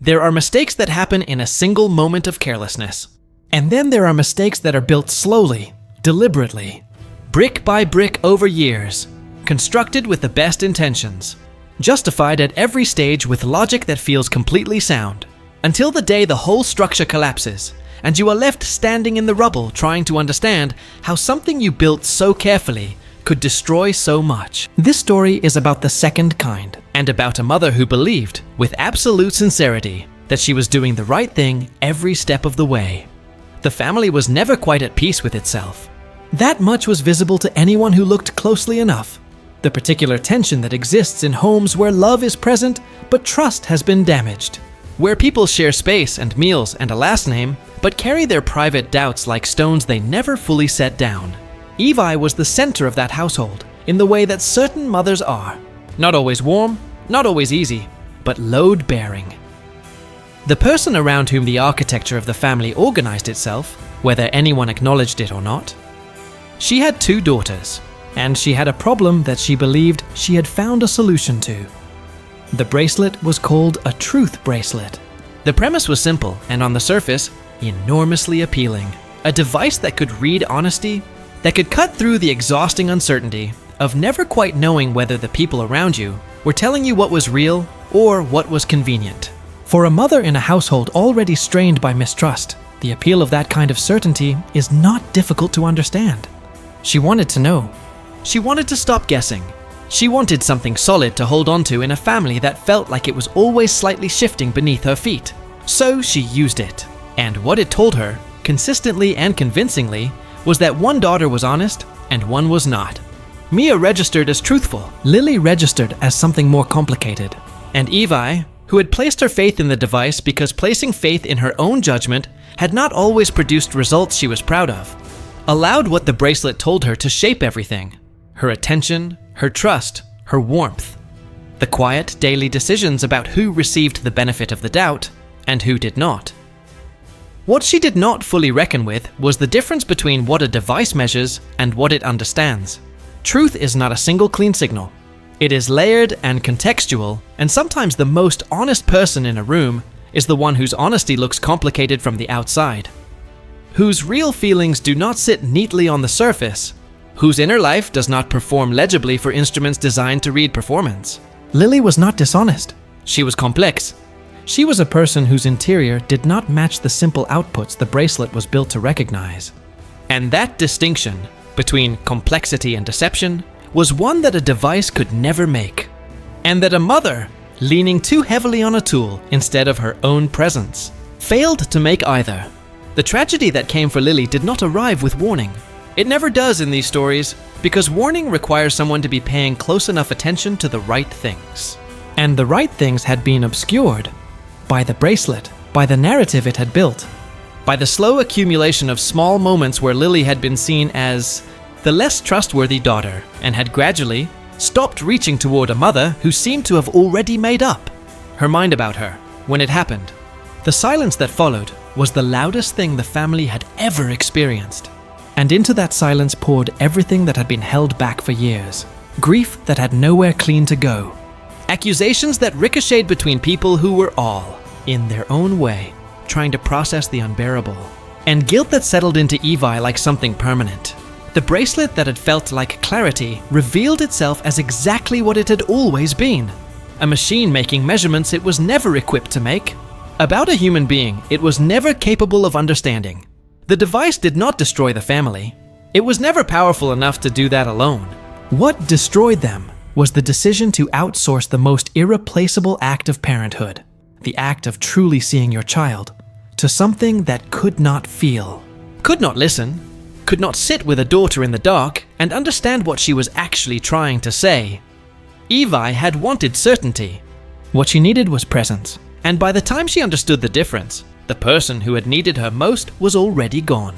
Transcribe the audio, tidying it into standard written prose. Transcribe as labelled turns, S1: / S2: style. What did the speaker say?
S1: There are mistakes that happen in a single moment of carelessness. And then there are mistakes that are built slowly, deliberately, brick by brick over years, constructed with the best intentions, justified at every stage with logic that feels completely sound, until the day the whole structure collapses, and you are left standing in the rubble trying to understand how something you built so carefully could destroy so much. This story is about the second kind, and about a mother who believed, with absolute sincerity, that she was doing the right thing every step of the way. The family was never quite at peace with itself. That much was visible to anyone who looked closely enough. The particular tension that exists in homes where love is present, but trust has been damaged. Where people share space and meals and a last name, but carry their private doubts like stones they never fully set down. Evi was the center of that household, in the way that certain mothers are. Not always warm, not always easy, but load-bearing. The person around whom the architecture of the family organized itself, whether anyone acknowledged it or not. She had 2 daughters, and she had a problem that she believed she had found a solution to. The bracelet was called a truth bracelet. The premise was simple and on the surface, enormously appealing. A device that could read honesty, that could cut through the exhausting uncertainty of never quite knowing whether the people around you were telling you what was real or what was convenient. For a mother in a household already strained by mistrust, the appeal of that kind of certainty is not difficult to understand. She wanted to know. She wanted to stop guessing. She wanted something solid to hold onto in a family that felt like it was always slightly shifting beneath her feet. So she used it. And what it told her, consistently and convincingly, was that one daughter was honest and one was not. Mia registered as truthful. Lily registered as something more complicated. And Evi, who had placed her faith in the device because placing faith in her own judgment had not always produced results she was proud of, allowed what the bracelet told her to shape everything. Her attention, her trust, her warmth. The quiet daily decisions about who received the benefit of the doubt and who did not. What she did not fully reckon with was the difference between what a device measures and what it understands. Truth is not a single clean signal. It is layered and contextual, and sometimes the most honest person in a room is the one whose honesty looks complicated from the outside, whose real feelings do not sit neatly on the surface, whose inner life does not perform legibly for instruments designed to read performance. Lily was not dishonest. She was complex. She was a person whose interior did not match the simple outputs the bracelet was built to recognize. And that distinction between complexity and deception was one that a device could never make. And that a mother, leaning too heavily on a tool instead of her own presence, failed to make either. The tragedy that came for Lily did not arrive with warning. It never does in these stories, because warning requires someone to be paying close enough attention to the right things. And the right things had been obscured by the bracelet, by the narrative it had built, by the slow accumulation of small moments where Lily had been seen as the less trustworthy daughter and had gradually stopped reaching toward a mother who seemed to have already made up her mind about her when it happened. The silence that followed was the loudest thing the family had ever experienced. And into that silence poured everything that had been held back for years. Grief that had nowhere clean to go. Accusations that ricocheted between people who were all, in their own way, trying to process the unbearable. And guilt that settled into Evi like something permanent. The bracelet that had felt like clarity revealed itself as exactly what it had always been. A machine making measurements it was never equipped to make. About a human being it was never capable of understanding. The device did not destroy the family. It was never powerful enough to do that alone. What destroyed them was the decision to outsource the most irreplaceable act of parenthood, the act of truly seeing your child, to something that could not feel, could not listen, could not sit with a daughter in the dark and understand what she was actually trying to say. Evi had wanted certainty. What she needed was presence, and by the time she understood the difference, the person who had needed her most was already gone.